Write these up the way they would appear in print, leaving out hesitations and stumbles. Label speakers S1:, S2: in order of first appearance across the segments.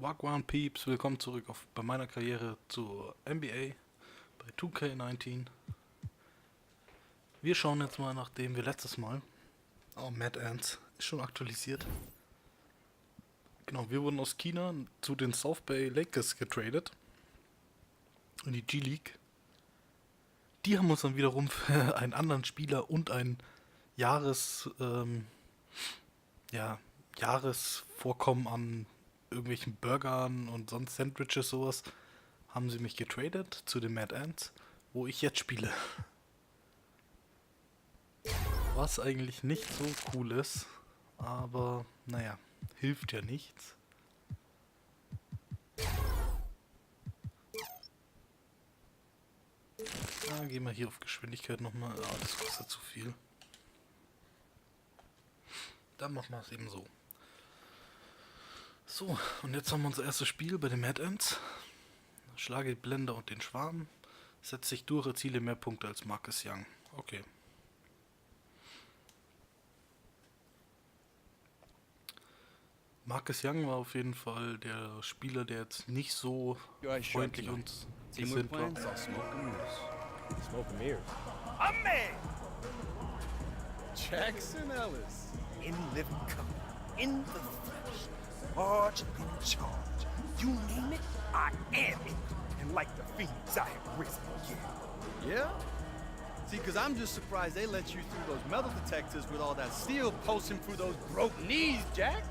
S1: Wagwan Peeps, willkommen zurück bei meiner Karriere zur NBA bei 2K19. Wir schauen jetzt mal, nachdem wir letztes Mal, Mad Ants ist schon aktualisiert. Genau, wir wurden aus China zu den South Bay Lakers getradet in die G-League. Die haben uns dann wiederum für einen anderen Spieler und ein Jahresvorkommen an irgendwelchen Burgern und sonst Sandwiches, sowas, haben sie mich getradet zu den Mad Ants, wo ich jetzt spiele. Was eigentlich nicht so cool ist, aber naja, hilft ja nichts. Gehen wir hier auf Geschwindigkeit nochmal. Das kostet zu viel. Dann machen wir es eben so. So, und jetzt haben wir unser erstes Spiel bei den Mad Ants. Schlage die Blender und den Schwarm. Setze sich durch, erziele mehr Punkte als Marcus Young. Okay. Marcus Young war auf jeden Fall der Spieler, der jetzt nicht so freundlich uns gesinnt war.
S2: Smoke and mirrors.
S3: A man! Jackson Ellis. In living color. In the flesh. Large and in charge. You name it, I am it. And like the fiends, I have risen, yeah.
S4: Yeah? See, because I'm just surprised they let you through those metal detectors with all that steel pulsing through those broke knees, Jack.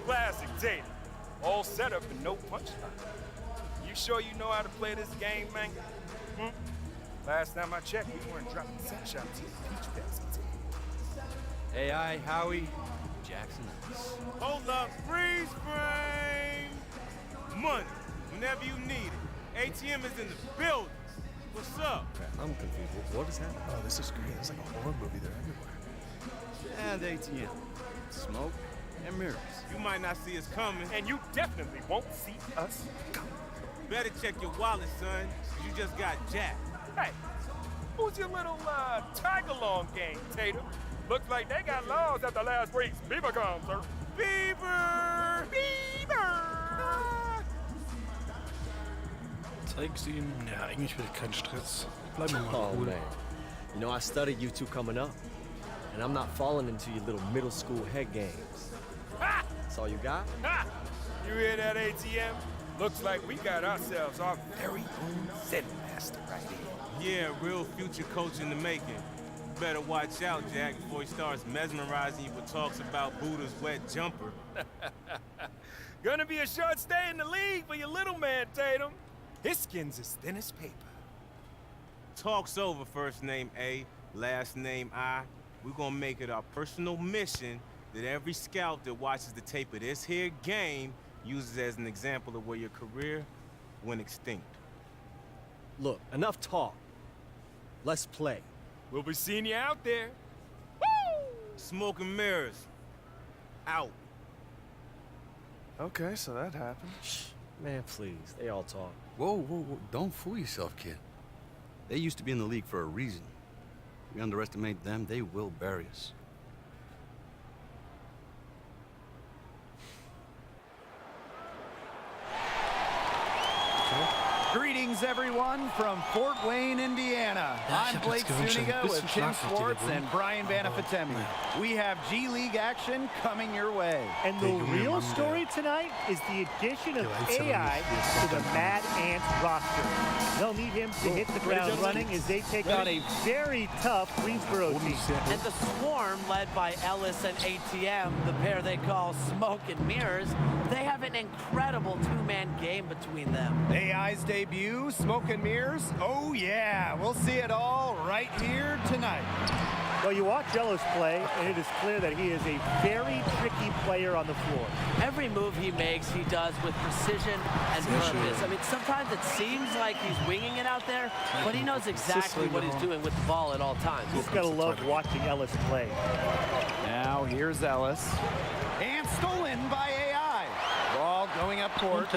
S3: Classic Tatum. All set up and no punchline. You sure you know how to play this game, man? Last time I checked, we weren't dropping set shots to the peach baskets.
S4: AI, Howie, Jackson Ellis.
S3: Hold up, freeze frame! Money, whenever you need it. ATM is in the building. What's up?
S2: I'm confused. What is happening?
S5: Oh, this is great. It's like a horror movie. They're everywhere.
S4: And ATM. Smoke and mirrors.
S3: You might not see us coming, and you definitely won't see us coming. Better check your wallet, son. You just got jacked. Hey, who's your little tag-along gang, Tatum? Looks like they got laws after last week's Beaver concert. Beaver! Beaver!
S1: Zeig's ihm. Ja, eigentlich will ich keinen Stress. Bleiben wir mal
S2: Oh,
S1: cool.
S2: man. You know, I studied you two coming up, and I'm not falling into your little middle school head games.
S3: Ha!
S2: That's all you got?
S3: Ha! You hear that, ATM? Looks like we got ourselves our very own Zen master right here. Yeah, real future coach in the making. Better watch out, Jack, before he starts mesmerizing you with talks about Buddha's wet jumper. Gonna be a short stay in the league for your little man, Tatum. His skin's as thin as paper. Talk's over, first name A, last name I. We're gonna make it our personal mission that every scout that watches the tape of this here game uses as an example of where your career went extinct.
S2: Look, enough talk. Let's play.
S3: We'll be seeing you out there. Woo! Smoke and mirrors. Out.
S5: Okay, so that happened.
S2: Shh. Man, please. They all talk.
S6: Whoa, whoa, whoa. Don't fool yourself, kid. They used to be in the league for a reason. We underestimate them, they will bury us.
S7: Greetings, everyone, from Fort Wayne, Indiana. I'm Blake Zuniga with Tim Schwartz and Brian Banafatemi. We have G League action coming your way.
S8: And the real story tonight is the addition of AI to the Mad Ants roster. They'll need him to hit the ground running as they take on a very tough Greensboro team.
S9: And the swarm, led by Ellis and ATM, the pair they call Smoke and Mirrors, they have an incredible two-man game between them.
S7: AI's debut, Smoke and Mirrors. Oh, yeah, we'll see it all right here tonight.
S8: Well, you watch Ellis play, and it is clear that he is a very tricky player on the floor.
S9: Every move he makes, he does with precision and purpose. I mean, sometimes it seems like he's winging it out there, but he knows exactly what he's doing with the ball at all times.
S8: You just gotta love watching Ellis play.
S7: Now, here's Ellis. And stolen by AI. Ball going up court.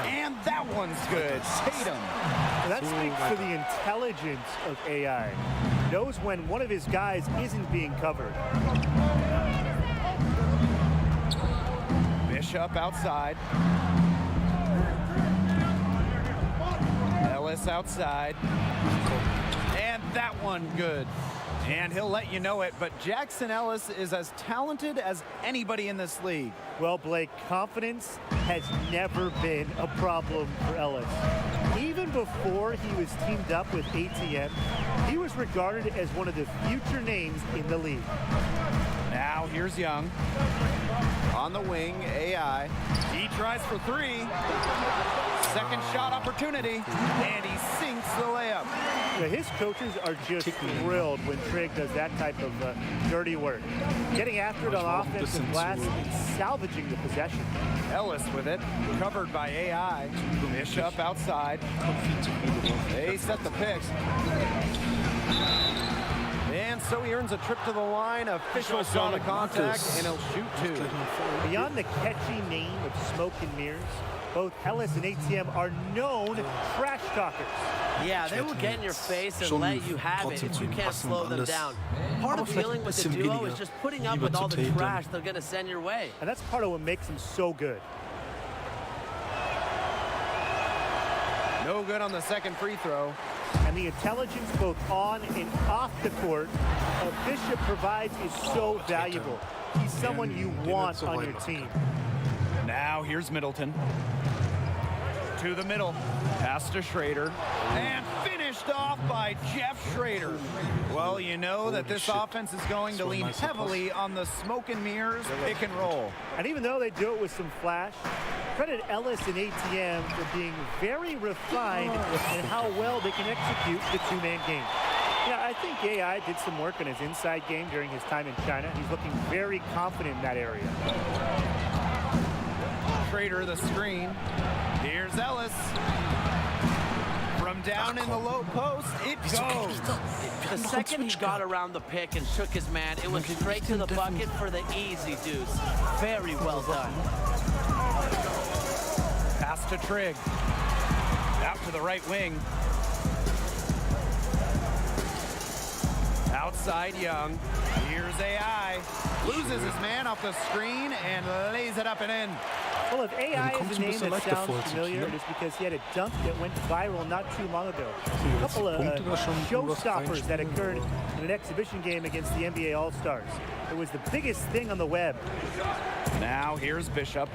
S7: And that one's good. Tatum.
S8: And that speaks to the intelligence of AI. Knows when one of his guys isn't being covered.
S7: Bishop outside. Ellis outside. And that one good. And he'll let you know it, but Jackson Ellis is as talented as anybody in this league.
S8: Well, Blake, confidence has never been a problem for Ellis. Even before he was teamed up with ATM, he was regarded as one of the future names in the league.
S7: Now here's Young. On the wing, AI. He tries for three. Second shot opportunity, and he sinks the layup.
S8: Yeah, his coaches are just thrilled when Trigg does that type of dirty work. Getting after it on offensive glass and salvaging the possession.
S7: Ellis with it, covered by AI. Bishop outside. They set the pick. And so he earns a trip to the line. Officials saw the contact, and he'll shoot two.
S8: Beyond the catchy name of Smoke and Mirrors, both Ellis and ATM are known trash talkers.
S9: Yeah, they will get in your face and let you have it if you can't slow them down. Part of dealing with the duo is just putting up with all the trash they're going to send your way.
S8: And that's part of what makes them so good.
S7: No good on the second free throw.
S8: And the intelligence both on and off the court Bishop provides is so valuable. He's someone you want on your team.
S7: Now here's Middleton. To the middle. Pass to Schrader. And finished off by Jeff Schrader. Well, you know that this offense is going to lean heavily on the smoke and mirrors pick and roll.
S8: And even though they do it with some flash, credit Ellis and ATM for being very refined in how well they can execute the two-man game. Yeah, I think AI did some work on his inside game during his time in China. He's looking very confident in that area.
S7: Schrader the screen. Here's Ellis. From down in the low post, it goes.
S9: The second he got around the pick and shook his man, it was straight to the bucket for the easy deuce. Very well done.
S7: Pass to Trigg. Out to the right wing. Outside Young. Here's AI. Loses his man off the screen and lays it up and in.
S8: Well, if AI is a name that sounds familiar, it is because he had a dunk that went viral not too long ago. A couple of showstoppers that occurred in an exhibition game against the NBA All-Stars. It was the biggest thing on the web.
S7: Now here's Bishop.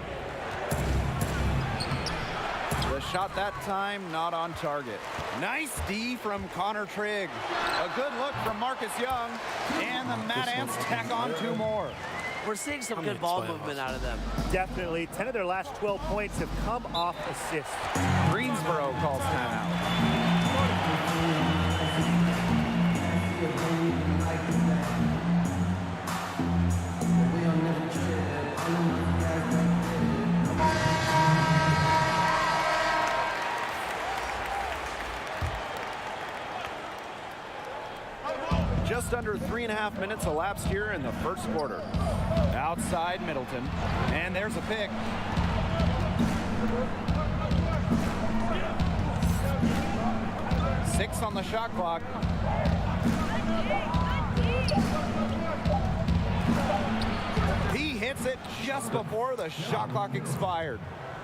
S7: The shot that time not on target. Nice D from Connor Trigg. A good look from Marcus Young. And the Mad Ants tack on two more.
S9: We're seeing some good ball movement out of them.
S8: Definitely. 10 of their last 12 points have come off assists.
S7: Greensboro calls timeout. Just under 3.5 minutes elapsed here in the first quarter. Outside Middleton, and there's a pick. Six on the shot clock. He hits it just before the shot clock expired.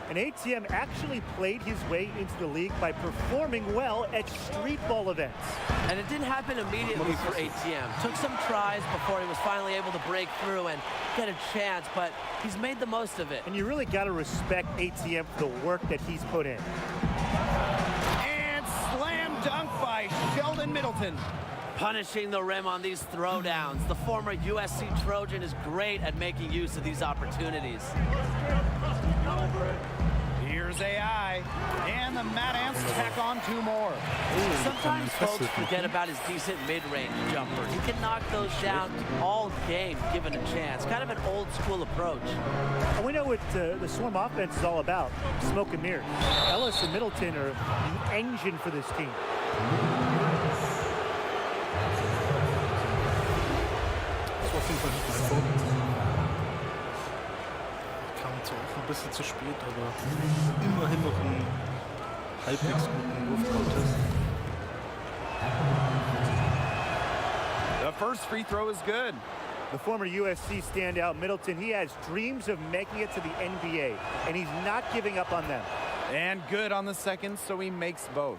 S8: And ATM actually played his way into the league by performing well at street ball events.
S9: And it didn't happen immediately for ATM. Took some tries before he was finally able to break through and get a chance, but he's made the most of it.
S8: And you really got to respect ATM for the work that he's put in.
S7: And slam dunk by Sheldon Middleton.
S9: Punishing the rim on these throwdowns. The former USC Trojan is great at making use of these opportunities.
S7: Here's AI, and the Mad Ants tack on two more.
S9: Sometimes folks forget about his decent mid-range jumper. He can knock those down all game given a chance. Kind of an old-school approach.
S8: And we know what the Swarm offense is all about, smoke and mirrors. Ellis and Middleton are the engine for this team.
S1: Kam zwar auch ein bisschen zu spät, aber immerhin noch einen halbwegs guten Wurf-Contest.
S7: The first free throw is good.
S8: The former USC standout Middleton, he has dreams of making it to the NBA, and he's not giving up on them.
S7: And good on the second, so he makes both.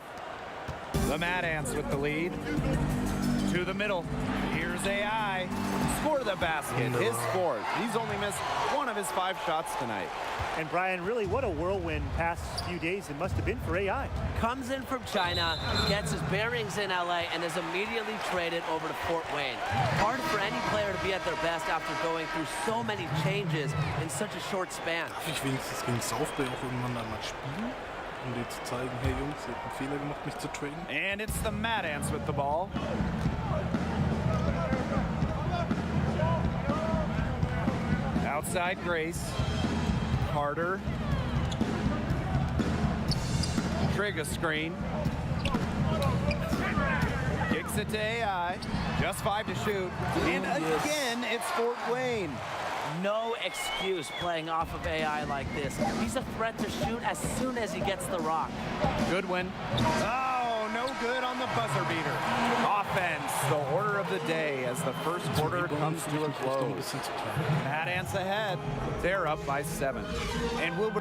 S7: The Mad Ants with the lead. To the middle. Here's AI. Score the basket. His fourth. He's only missed one of his 5 shots tonight.
S8: And Brian, really, what a whirlwind past few days it must have been for AI.
S9: Comes in from China, gets his bearings in LA, and is immediately traded over to Fort Wayne. Hard for any player to be at their best after going through so many changes in such a short span.
S1: Darf ich wenigstens gegen Southbay auch irgendwann einmal spielen? Um dir zu zeigen, hey Jungs, ihr habt einen Fehler gemacht, mich zu traden?
S7: And it's the Mad Ants with the ball. Outside Grace. Carter. Trigger screen. Kicks it to AI. Just 5 to shoot. And again, it's Fort Wayne.
S9: No excuse playing off of AI like this. He's a threat to shoot as soon as he gets the rock.
S7: Goodwin. Oh, no good on the buzzer beater. Offense, the order of the day as the first quarter comes to a close. Mad Ants ahead. They're up by 7. And we'll...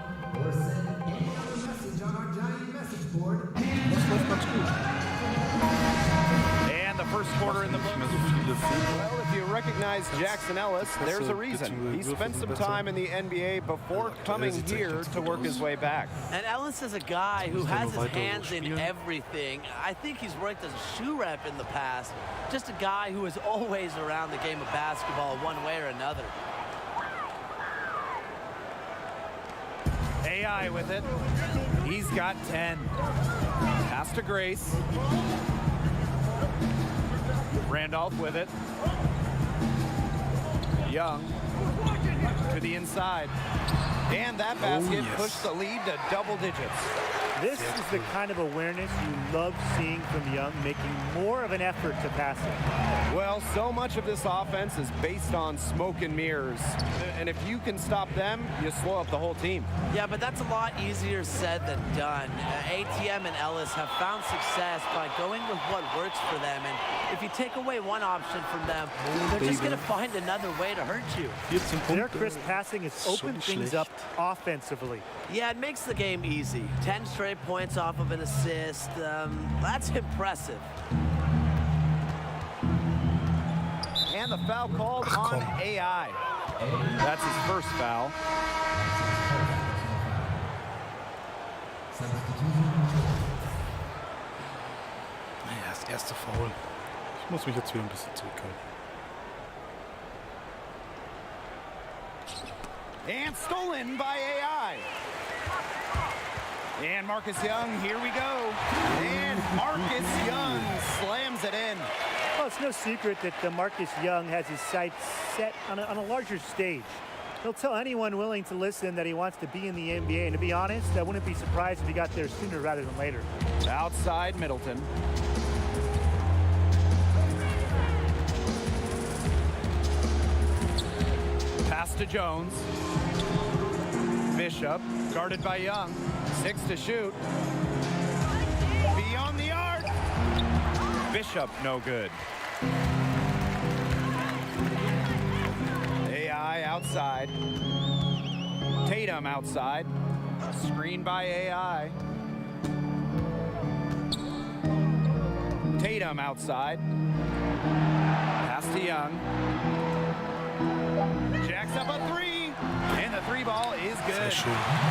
S7: And the first quarter in the books. Well, if you recognize Jackson Ellis, there's a reason. He spent some time in the NBA before coming here to work his way back.
S9: And Ellis is a guy who has his hands in everything. I think he's worked as a shoe rep in the past. Just a guy who is always around the game of basketball one way or another.
S7: AI with it. He's got 10. Pass to Grace. Randolph with it. Young to the inside. And that basket pushed the lead to double digits.
S8: This is the kind of awareness you love seeing from Young, making more of an effort to pass it.
S7: Well, so much of this offense is based on smoke and mirrors. And if you can stop them, you slow up the whole team.
S9: Yeah, but that's a lot easier said than done. ATM and Ellis have found success by going with what works for them. And if you take away one option from them, they're just going to find another way to hurt you.
S8: Their crisp passing has opened things up offensively.
S9: Yeah, it makes the game easy. 10 straight points off of an assist. That's impressive.
S7: And the foul called on AI. That's his first foul.
S1: Naja, das erste Foul. Ich muss mich jetzt wieder ein bisschen zurückhalten.
S7: And stolen by AI. And Marcus Young, here we go. And Marcus Young slams it in.
S8: Well, it's no secret that Marcus Young has his sights set on a larger stage. He'll tell anyone willing to listen that he wants to be in the NBA. And to be honest, I wouldn't be surprised if he got there sooner rather than later.
S7: Outside Middleton. Pass to Jones. Bishop, guarded by Young. 6 to shoot. Beyond the arc. Bishop, no good. AI outside. Tatum outside. Screen by AI. Tatum outside. Pass to Young. Jacks up a 3. And the 3 ball is good.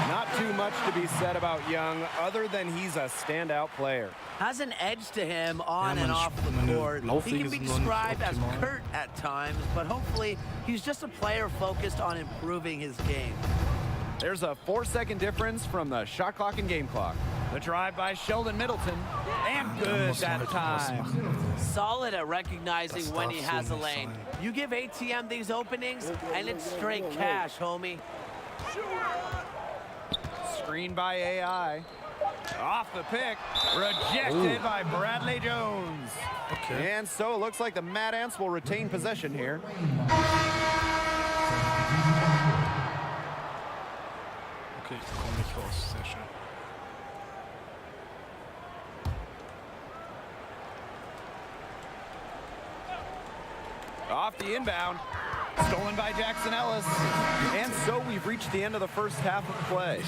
S7: Not too much to be said about Young other than he's a standout player.
S9: Has an edge to him on and off the court. He can be described as curt at times, but hopefully he's just a player focused on improving his game.
S7: There's a 4-second difference from the shot clock and game clock. The drive by Sheldon Middleton. And good that time.
S9: Solid at recognizing when he has a lane. You give ATM these openings, and it's straight cash, homie.
S7: Screen by AI. Off the pick. Rejected by Bradley Jones.
S1: Okay.
S7: And so it looks like the Mad Ants will retain possession here.
S1: Okay, ich komme nicht raus. Sehr schön.
S7: Off the inbound. Stolen by Jackson Ellis. And so we've reached the end of the first half of play.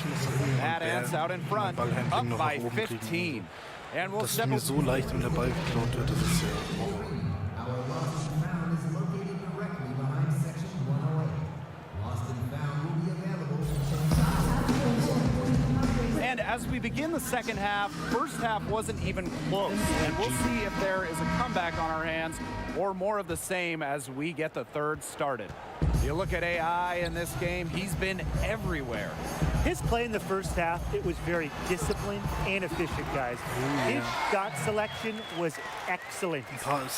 S7: Mad Ants out in front, up by 15. And we'll
S1: Das ist
S7: step
S1: mir so leicht, wenn der Ball geklaut wird. Das ist ja Horror.
S10: Our lost and found is located directly behind section 108. Lost and found will be available to
S7: And as we begin the second half, first half wasn't even close. And we'll see if there is a comeback on our hands or more of the same as we get the third started. You look at AI in this game, he's been everywhere.
S8: His play in the first half, it was very disciplined and efficient, guys. His shot selection was excellent.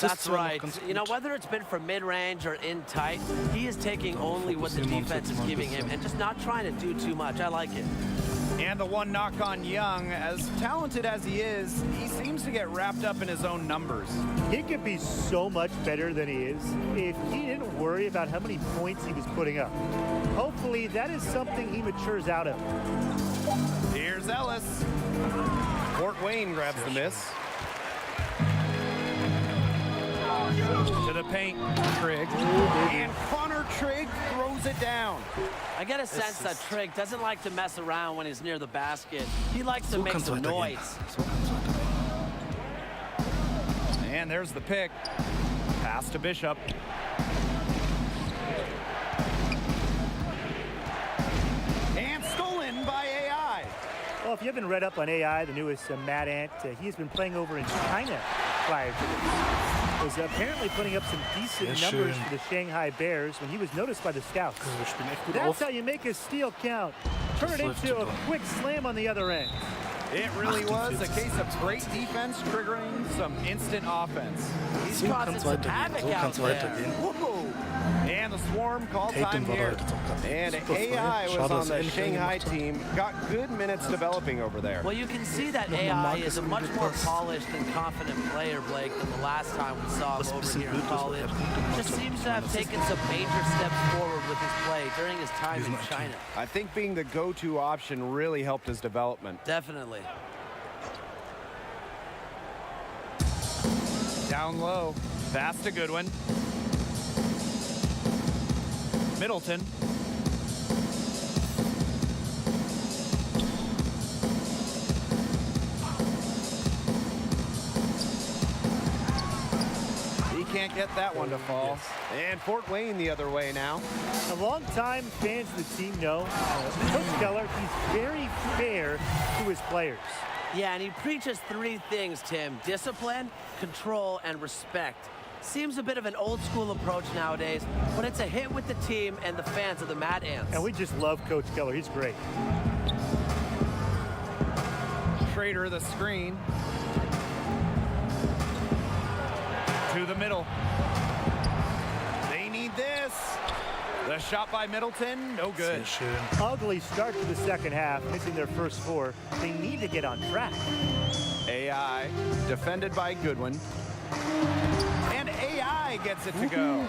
S9: That's right. You know, whether it's been from mid-range or in tight, he is taking only what the defense is giving him and just not trying to do too much. I like it.
S7: And the one knock on Young, as talented as he is, he seems to get wrapped up in his own numbers.
S8: He could be so much better than he is if he didn't worry about how many points he was putting up. Hopefully, that is something he matures out of.
S7: Here's Ellis. Fort Wayne grabs the miss. To the paint, Trigg. And Connor Trigg throws it down.
S9: I get a sense that Trigg doesn't like to mess around when he's near the basket. He likes to make some noise.
S7: And there's the pick. Pass to Bishop. And stolen by AI.
S8: Well, if you haven't read up on AI, the newest Mad Ant, he has been playing over in China prior to this. Was apparently putting up some decent numbers for the Shanghai Bears when he was noticed by the scouts. That's how you make a steal count. Turn it into a quick slam on the other end.
S7: It really was a case of great defense triggering some instant offense.
S9: He's causing some havoc out there.
S7: Whoa. And the Swarm called time here. And AI was on the Shanghai team. Got good minutes developing over there.
S9: Well, you can see that AI is a much more polished and confident player, Blake, than the last time we saw him over here in college. Just seems to have taken some major steps forward with his play during his time in China.
S7: I think being the go-to option really helped his development.
S9: Definitely.
S7: Down low. Pass to Goodwin. Middleton. He can't get that one to fall. And Fort Wayne the other way now.
S8: A long-time fans of the team know Coach Keller, he's very fair to his players.
S9: Yeah, and he preaches three things, Tim: discipline, control, and respect. Seems a bit of an old-school approach nowadays, but it's a hit with the team and the fans of the Mad Ants.
S8: And we just love Coach Keller. He's great.
S7: Schrader the screen. To the middle. They need this. The shot by Middleton, no good.
S8: Ugly start to the second half, missing their first score. They need to get on track.
S7: AI, defended by Goodwin. And AI gets it to go.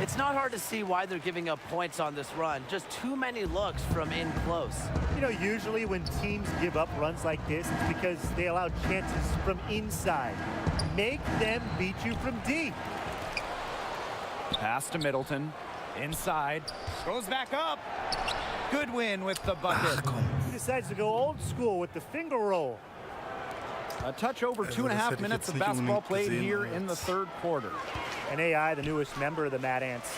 S9: It's not hard to see why they're giving up points on this run. Just too many looks from in close.
S8: You know, usually when teams give up runs like this, it's because they allow chances from inside. Make them beat you from deep.
S7: Pass to Middleton. Inside. Goes back up. Goodwin with the bucket.
S8: He decides to go old school with the finger roll.
S7: A touch over 2.5 minutes of basketball played here in the third quarter.
S8: And AI, the newest member of the Mad Ants,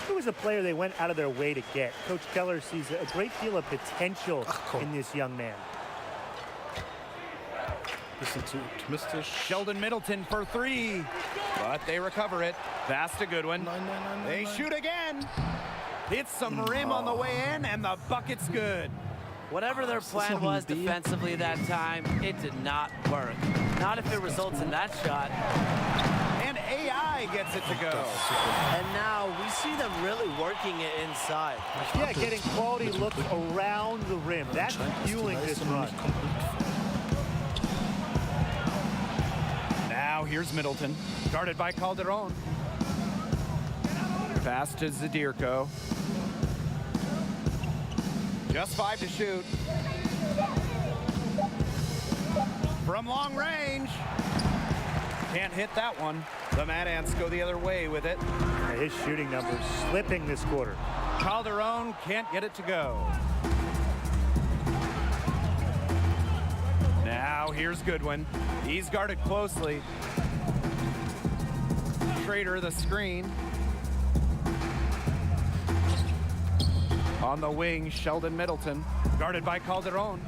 S8: he was a player they went out of their way to get. Coach Keller sees a great deal of potential in this young man.
S1: Bisschen zu optimistisch.
S7: Sheldon Middleton for three, but they recover it. Pass to Goodwin. They shoot again. Hits some rim on the way in, and the bucket's good.
S9: Whatever their plan was defensively that time, it did not work. Not if it results in that shot.
S7: And AI gets it to go.
S9: And now we see them really working it inside.
S8: Yeah, getting quality looks around the rim. That's fueling this run.
S7: Now here's Middleton, guarded by Calderon. Pass to Zadirko. Just 5 to shoot. From long range. Can't hit that one. The Mad Ants go the other way with it.
S8: His shooting numbers slipping this quarter.
S7: Calderon can't get it to go. Now here's Goodwin. He's guarded closely. Schrader the screen. On the wing, Sheldon Middleton, guarded by Calderon.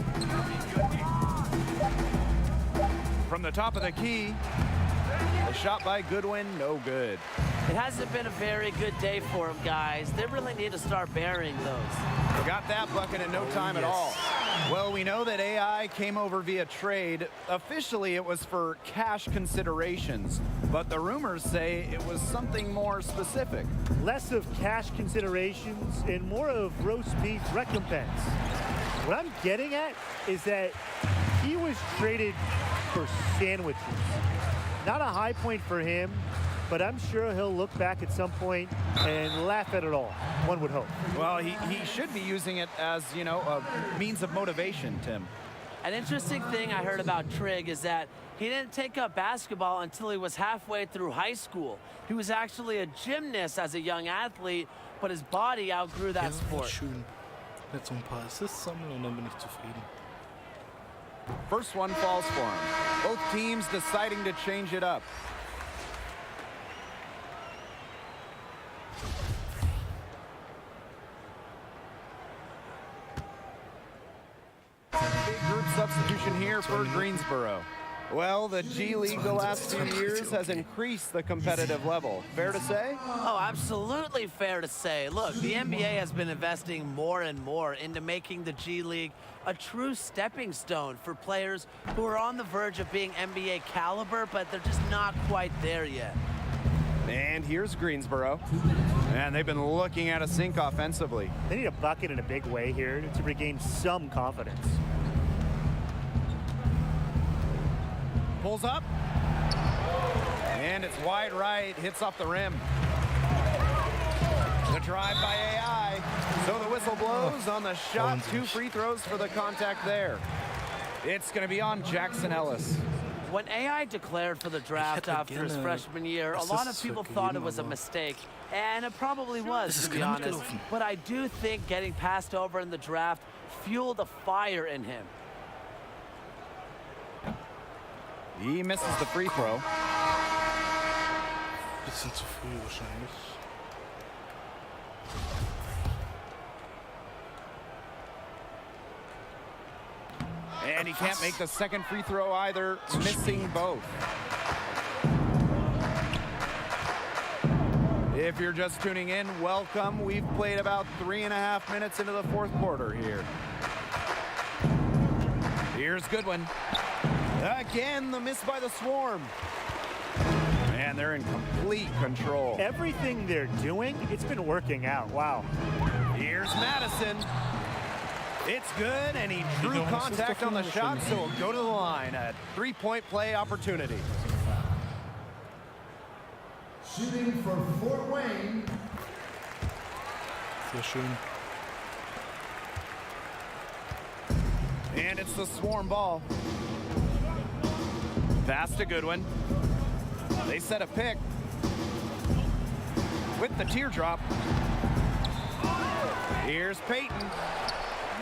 S7: From the top of the key, a shot by Goodwin, no good.
S9: It hasn't been a very good day for him, guys. They really need to start burying those.
S7: Got that bucket in no time at all. Well, we know that AI came over via trade. Officially, it was for cash considerations, but the rumors say it was something more specific.
S8: Less of cash considerations and more of roast beef recompense. What I'm getting at is that he was traded for sandwiches. Not a high point for him, but I'm sure he'll look back at some point and laugh at it all, one would hope.
S7: Well, he should be using it as, you know, a means of motivation, Tim.
S9: An interesting thing I heard about Trigg is that he didn't take up basketball until he was halfway through high school. He was actually a gymnast as a young athlete, but his body outgrew that sport.
S1: Schön. Jetzt so ein paar Assists sammeln und dann bin ich zufrieden.
S7: First one falls for him. Both teams deciding to change it up. Big group substitution here for Greensboro. Well, the G League the last few years has increased the competitive level. Fair to say?
S9: Oh, absolutely fair to say. Look, the NBA has been investing more and more into making the G League a true stepping stone for players who are on the verge of being NBA caliber, but they're just not quite there yet.
S7: And here's Greensboro. And they've been looking at a sink offensively.
S8: They need a bucket in a big way here to regain some confidence.
S7: Pulls up. And it's wide right, hits off the rim. The drive by AI. So the whistle blows on the shot. 2 free throws for the contact there. It's going to be on Jackson Ellis.
S9: When AI declared for the draft after his freshman year, a lot of people thought it was a mistake, and it probably was, to be honest. But I do think getting passed over in the draft fueled a fire in him.
S7: He misses the free throw.
S1: Bisschen zu früh wahrscheinlich.
S7: And he can't make the second free throw either, missing both. If you're just tuning in, welcome. We've played about 3.5 minutes into the fourth quarter here. Here's Goodwin. Again, the miss by the Swarm. Man, they're in complete control.
S8: Everything they're doing, it's been working out. Wow.
S7: Here's Madison. It's good, and he drew contact on the shot, so he'll go to the line. A 3-point play opportunity.
S10: Shooting for Fort Wayne.
S1: Sehr schön.
S7: And it's the Swarm ball. Pass to Goodwin. They set a pick with the teardrop. Here's Peyton.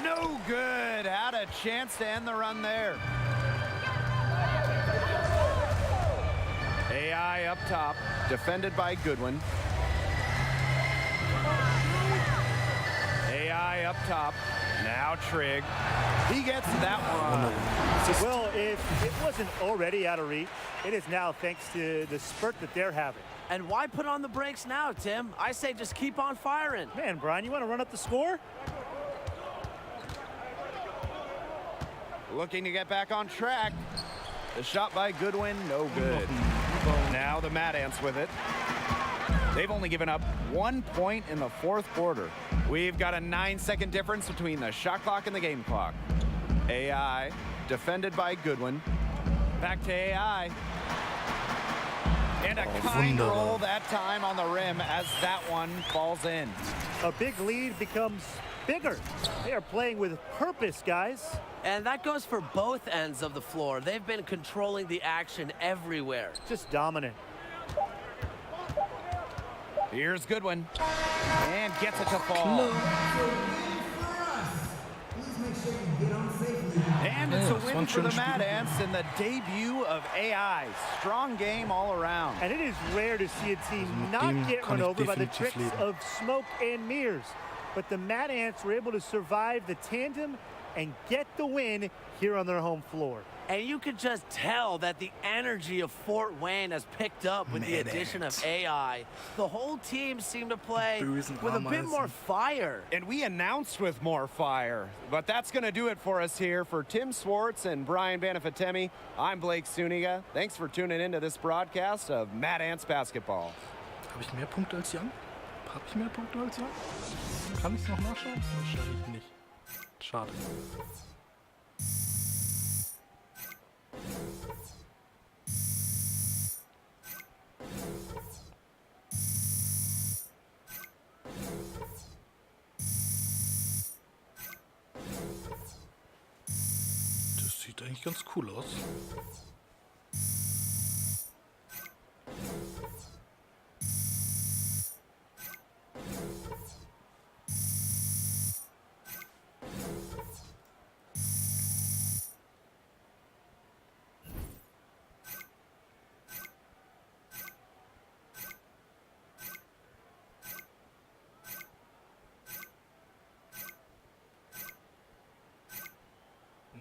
S7: No good. Had a chance to end the run there. AI up top, defended by Goodwin. AI up top. Now Trigg. He gets that one.
S8: Well, if it wasn't already out of reach, it is now thanks to the spurt that they're having.
S9: And why put on the brakes now, Tim? I say just keep on firing.
S8: Man, Brian, you want to run up the score?
S7: Looking to get back on track. The shot by Goodwin, no good. Now the Mad Ants with it. They've only given up 1 point in the fourth quarter. We've got a 9-second difference between the shot clock and the game clock. AI, defended by Goodwin. Back to AI. And a kind roll that time on the rim as that one falls in.
S8: A big lead becomes bigger. They are playing with purpose, guys.
S9: And that goes for both ends of the floor. They've been controlling the action everywhere.
S8: Just dominant.
S7: Here's Goodwin. And gets it to fall.
S10: Please make sure you get on safely.
S7: And it's a
S1: das war
S7: win
S1: ein
S7: for the
S1: schönes
S7: Mad
S1: Spiel.
S7: Ants in the debut of AI. Strong game all around.
S8: And it is rare to see a team
S1: mit
S8: not
S1: dem
S8: get
S1: kann
S8: run
S1: ich
S8: over by the
S1: definitiv
S8: tricks
S1: leben.
S8: of smoke and mirrors. But the Mad Ants were able to survive the tandem and get the win here on their home floor.
S9: And you could just tell that the energy of Fort Wayne has picked up with the
S1: Mad
S9: addition
S1: Ants.
S9: of AI. The whole team seemed to play
S1: Bösen
S9: with a bit
S1: Ameisen.
S9: more fire.
S7: And we announced with more fire. But that's going to do it for us here. For Tim Swartz and Brian Banafitemi, I'm Blake Suniga. Thanks for tuning into this broadcast of Mad Ants Basketball.
S1: Habe ich mehr Punkte als Jan? Habe ich mehr Punkte als Jan? Kann ich es noch nachschauen? Wahrscheinlich nicht. Schade. Das sieht eigentlich ganz cool aus.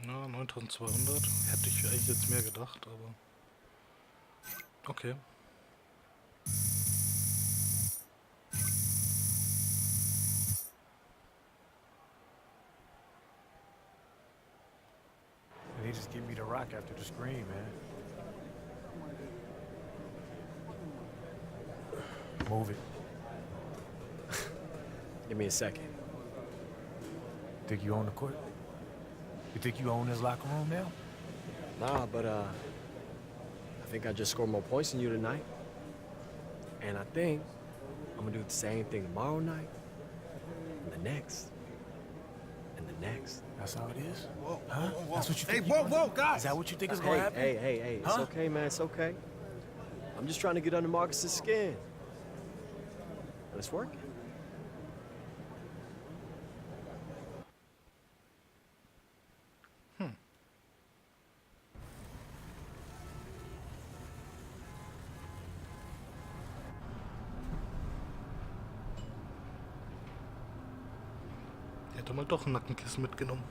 S1: Na, 9200. Hätte ich eigentlich jetzt mehr gedacht, aber... Okay.
S5: They just give me the rock after the screen, man. Move it.
S2: Give me a second.
S5: Think you own the court? You think you own this locker room now?
S2: Nah, but I think I just scored more points than you tonight. And I think I'm gonna do the same thing tomorrow night, and the next, and the next.
S5: That's how it is?
S4: Whoa,
S5: Huh?
S4: whoa, whoa.
S5: That's what you
S4: Hey,
S5: think?
S4: whoa, whoa, guys!
S5: Is that what you think is gonna happen?
S2: Hey, it's
S5: Huh?
S2: okay, man, it's okay. I'm just trying to get under Marcus's skin. And it's working.
S1: Ich hätte mal doch ein Nackenkissen mitgenommen.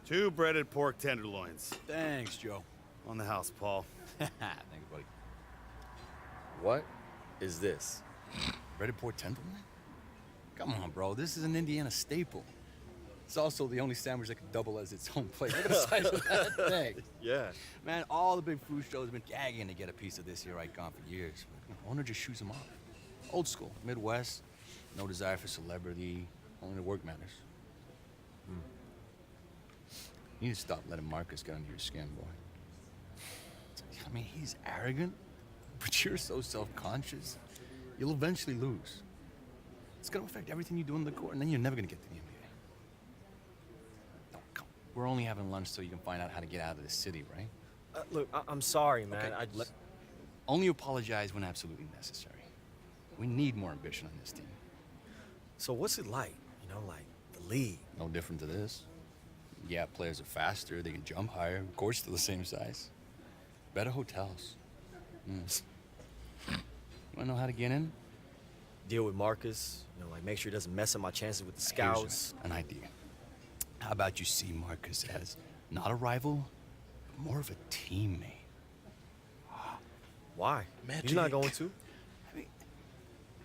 S4: Two breaded pork tenderloins.
S6: Thanks, Joe.
S4: On the house, Paul.
S6: Thanks, buddy.
S2: What is this?
S6: Breaded pork tenderloin? Come on, bro. This is an Indiana staple. It's also the only sandwich that can double as its own plate. Look at the size of that thing.
S2: Yeah.
S6: Man, all the big food shows have been gagging to get a piece of this here icon for years. But, owner just shoots them off. Old school, Midwest, no desire for celebrity, only the work matters. You need to stop letting Marcus get under your skin, boy. I mean, he's arrogant, but you're so self-conscious. You'll eventually lose. It's gonna affect everything you do on the court, and then you're never gonna get to the NBA. No, come. We're only having lunch so you can find out how to get out of this city, right?
S2: Look, I'm sorry, man.
S6: Okay,
S2: I just...
S6: Only apologize when absolutely necessary. We need more ambition on this team.
S2: So what's it like? You know, like the league?
S6: No different to this. Yeah, players are faster, they can jump higher, court's still the same size. Better hotels. You wanna know how to get in?
S2: Deal with Marcus. You know, like make sure he doesn't mess up my chances with the
S6: Here's
S2: scouts.
S6: an idea. How about you see Marcus as not a rival, but more of a teammate?
S2: Why?
S1: Magic.
S2: You're not going to?
S6: I mean,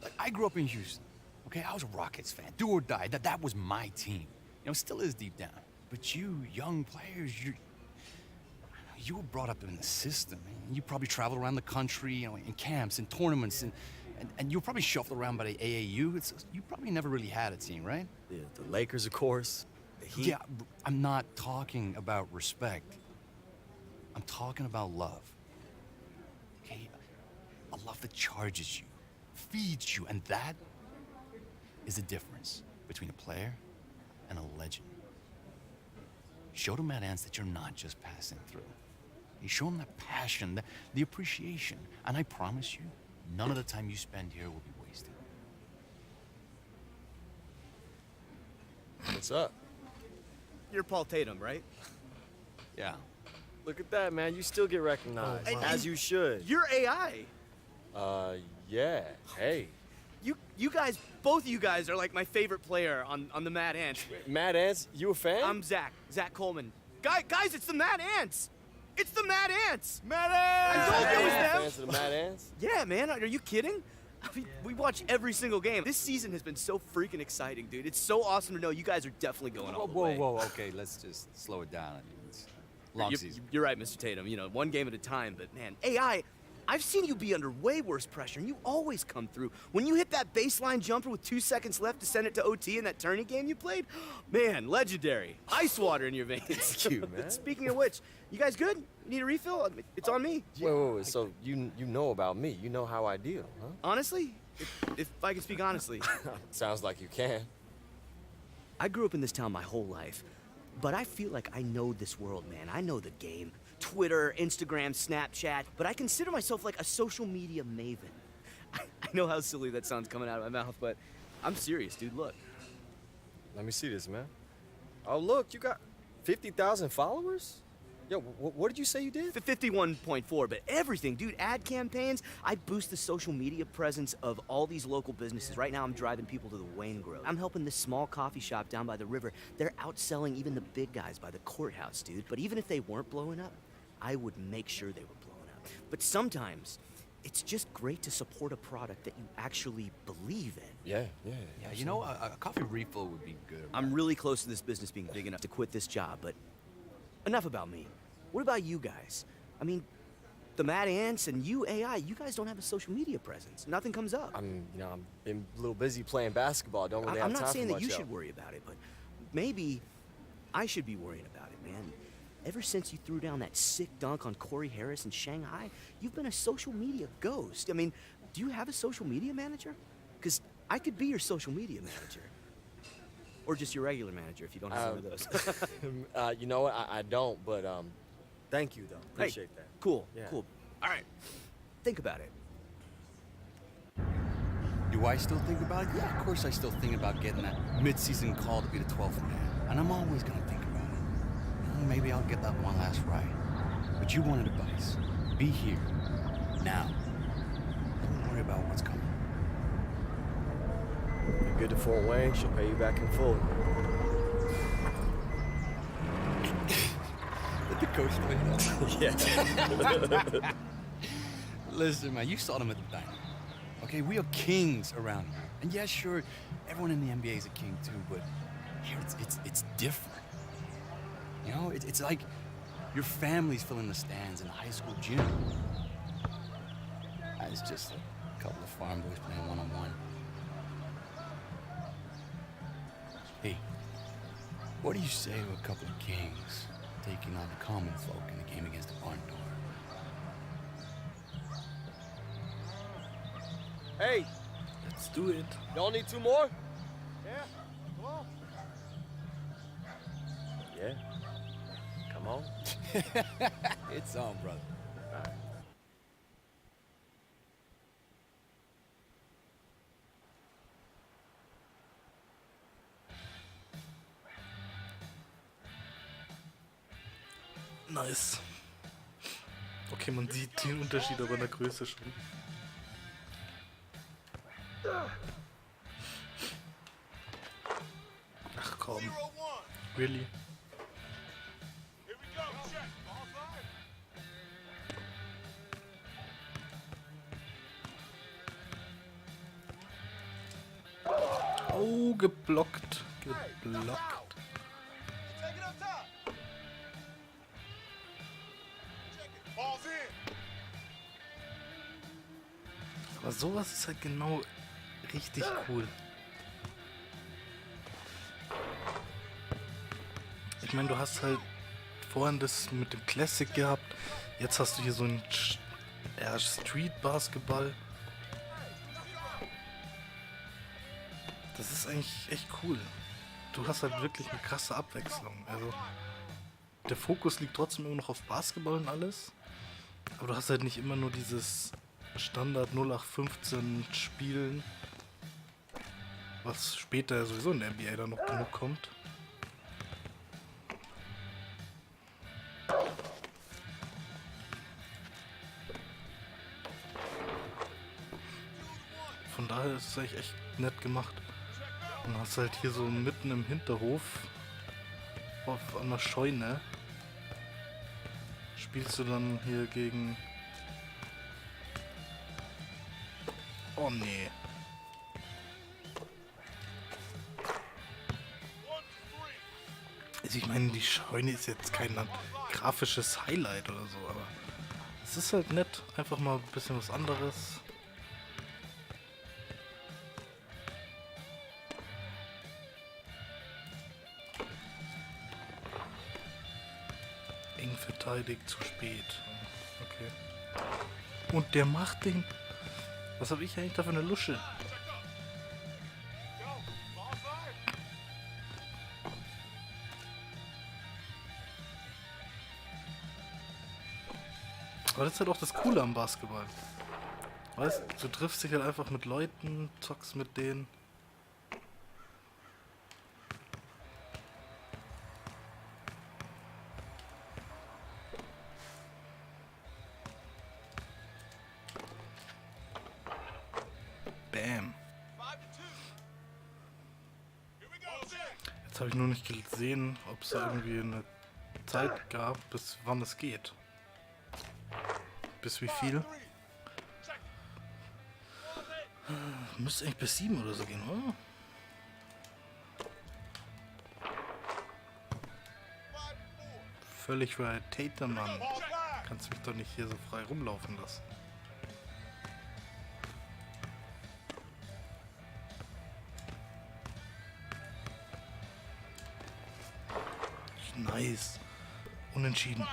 S6: like, I grew up in Houston. Okay, I was a Rockets fan, do or die. That was my team. You know, it still is deep down. But you, young players, you were brought up in the system. Man. You probably traveled around the country, you know, in camps and tournaments, and you were probably shuffled around by the AAU. You probably never really had a team, right?
S2: Yeah, the Lakers, of course.
S6: Yeah, I'm not talking about respect. I'm talking about love. Okay? A love that charges you, feeds you, and that is the difference between a player and a legend. Show them that Ants that you're not just passing through. You show them that passion, the appreciation, and I promise you, none of the time you spend here will be wasted.
S2: What's up?
S11: You're Paul Tatum, right?
S6: Yeah.
S2: Look at that, man. You still get recognized.
S11: Oh, wow.
S2: As you should.
S11: You're AI.
S2: Yeah. Hey.
S11: You guys, both of you guys are like my favorite player on the Mad Ants.
S2: Mad Ants? You a fan?
S11: I'm Zach Coleman. Guys, it's the Mad Ants. It's the Mad Ants.
S3: Mad Ants!
S11: I told you it was them.
S2: Fans of the Mad Ants?
S11: Yeah, man. Are you kidding? I mean, we watch every single game. This season has been so freaking exciting, dude. It's so awesome to know you guys are definitely going all the way.
S6: Whoa, okay, let's just slow it down. I mean, it's long season.
S11: You're right, Mr. Tatum. You know, one game at a time. But man, AI, I've seen you be under way worse pressure, and you always come through. When you hit that baseline jumper with 2 seconds left to send it to OT in that tourney game you played, man, legendary. Ice water in your veins.
S2: Thank you, man.
S11: Speaking of which, you guys good? Need a refill? It's on me.
S2: Wait. So you know about me. You know how I deal, huh?
S11: Honestly, if I can speak honestly,
S2: Sounds like you can.
S11: I grew up in this town my whole life, but I feel like I know this world, man. I know the game. Twitter, Instagram, Snapchat, but I consider myself like a social media maven. I know how silly that sounds coming out of my mouth, but I'm serious, dude. Look.
S2: Let me see this, man. Oh, look, you got 50,000 followers? Yo, what did you say you did?
S11: 51.4, but everything, dude. Ad campaigns. I boost the social media presence of all these local businesses. Right now, I'm driving people to the Wayne Grove. I'm helping this small coffee shop down by the river. They're outselling even the big guys by the courthouse, dude. But even if they weren't blowing up, I would make sure they were blowing up. But sometimes, it's just great to support a product that you actually believe in.
S2: Yeah.
S6: You know, a coffee refill would be good.
S11: I'm really close to this business being big enough to quit this job, but enough about me. What about you guys? I mean, the Mad Ants and you, AI, you guys don't have a social media presence. Nothing comes up.
S2: I'm been a little busy playing basketball. Don't really have
S11: I'm
S2: time
S11: not saying
S2: for
S11: that you
S2: much
S11: should worry about it, but maybe I should be worrying about it, man. Ever since you threw down that sick dunk on Corey Harris in Shanghai, you've been a social media ghost. I mean, do you have a social media manager? Because I could be your social media manager. Or just your regular manager if you don't have one of those.
S2: You know what? I don't, but thank you, though. Appreciate that.
S11: Cool,
S2: Yeah.
S11: cool. All right, think about it.
S6: Do I still think about it? Yeah, of course I still think about getting that mid-season call to be the 12th man. And I'm always gonna think about it. You know, maybe I'll get that one last ride. But you wanted advice. Be here. Now. Don't worry about what's coming.
S2: You're good to Fort Wayne. She'll pay you back in full.
S6: Let the coach know.
S2: Yeah.
S6: Listen, man, you saw them at the diner. Okay, we are kings around here. And yeah, sure, everyone in the NBA is a king too, but here it's different. You know, it's like your family's filling the stands in the high school gym. It's just a couple of farm boys playing one-on-one. Hey, what do you say to a couple of kings taking on the common folk in a game against the barn door?
S2: Hey,
S1: Let's do it.
S2: y'all need 2 more?
S3: Yeah, come on.
S2: Yeah. Come on.
S6: It's on, brother.
S1: Nice. Okay, man sieht den Unterschied aber in der Größe schon. Ach komm. Really?
S3: Here we go, check. Ball five.
S1: Oh, geblockt. Geblockt.
S3: Take it up top. Check it. Ball's in.
S1: Aber sowas ist halt genau richtig cool. Ich meine, du hast halt vorhin das mit dem Classic gehabt. Jetzt hast du hier so ein Street-Basketball. Das ist eigentlich echt cool. Du hast halt wirklich eine krasse Abwechslung. Also der Fokus liegt trotzdem immer noch auf Basketball und alles. Aber du hast halt nicht immer nur dieses Standard 0815 Spielen, was später sowieso in der NBA dann noch genug kommt. Von daher ist es eigentlich echt nett gemacht. Und hast halt hier so mitten im Hinterhof auf einer Scheune spielst du dann hier gegen... Oh nee. Also ich meine, die Scheune ist jetzt kein grafisches Highlight oder so, aber es ist halt nett. Einfach mal ein bisschen was anderes. Eng verteidigt, zu spät. Okay. Und der macht den... Was habe ich eigentlich da für eine Lusche? Aber das ist halt auch das Coole am Basketball. Weißt du, triffst dich halt einfach mit Leuten, zockst mit denen. Bam. Jetzt habe ich nur nicht gesehen, ob es da irgendwie eine Zeit gab, bis wann es geht. Bis wie viel? Müsste eigentlich bis 7 oder so gehen, oder? Völlig right. Tater, Mann. Kannst mich doch nicht hier so frei rumlaufen lassen. Nice. Unentschieden.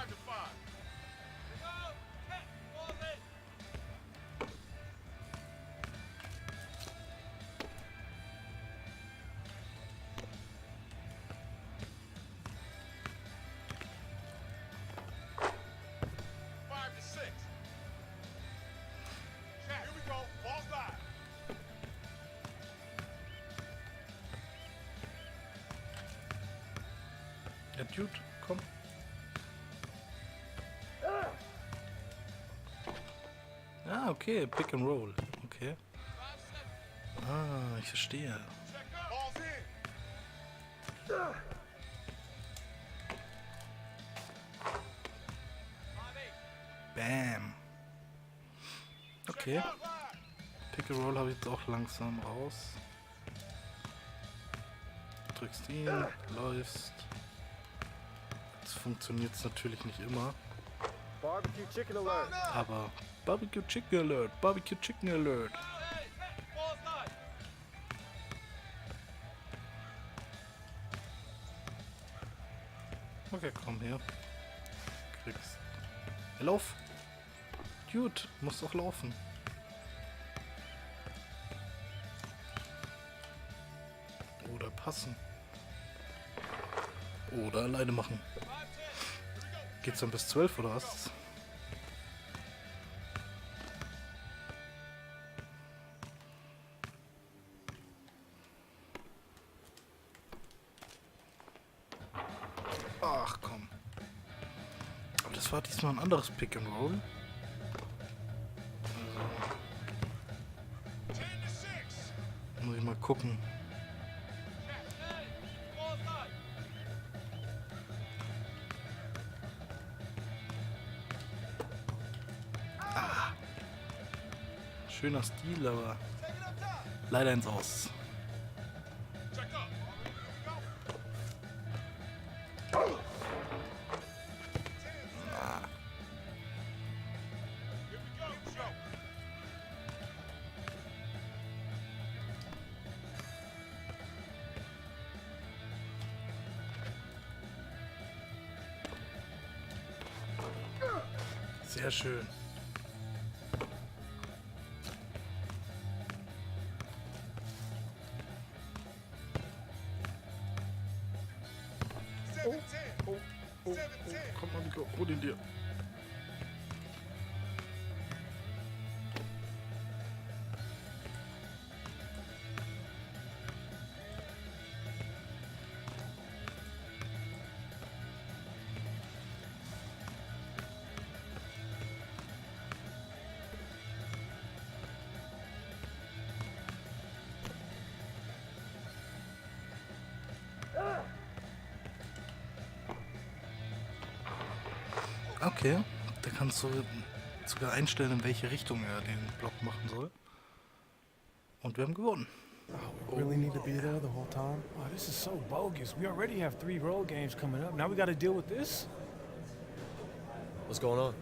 S1: Ja, Dude, komm. Ah, okay, Pick and Roll. Okay. Ah, ich verstehe. Bam. Okay. Pick and Roll habe ich jetzt auch langsam raus. Drückst ihn, läufst. Jetzt funktioniert es natürlich nicht immer.
S2: Barbecue chicken alert.
S1: Aber Barbecue Chicken Alert, Barbecue Chicken Alert. Okay, komm her. Kriegst. Ja, lauf! Dude, musst doch laufen. Oder passen. Oder alleine machen. Geht's dann bis 12 oder was? Ach komm. Aber das war diesmal ein anderes Pick and Roll. Also. Muss ich mal gucken. Schöner Stil, aber leider ins Aus. Sehr schön. Oh, komm mal, Nico, hol ihn dir. Okay, da kannst du sogar einstellen, in welche Richtung er den Block machen soll. Und wir haben gewonnen.
S5: We really need to be there the whole time? Oh, this is so bogus. We already have 3 road games coming up. Now we got to deal with this?
S2: What's going on?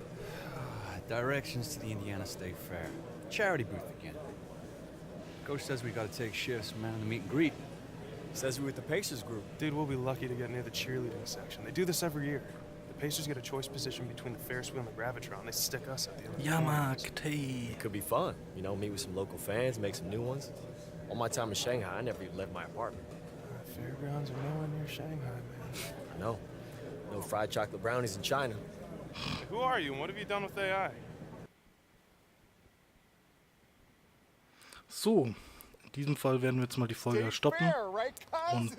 S6: Directions to the Indiana State Fair. Charity booth again. Coach says we gotta take shifts, man, to meet and greet.
S2: Says we're with the Pacers group.
S12: Dude, we'll be lucky to get near the cheerleading section. They do this every year. The Pacers get a choice position between the Ferris wheel and the Gravitron. They stick us at the end.
S1: Ja, Marc, hey.
S2: It could be fun. You know, meet with some local fans, make some new ones. All my time in Shanghai, I never even left my apartment.
S12: Fairgrounds are nowhere near Shanghai, man.
S2: I know. No fried chocolate brownies in China.
S12: Hey, who are you and what have you done with AI?
S1: So, in diesem Fall werden wir jetzt mal die Folge stoppen und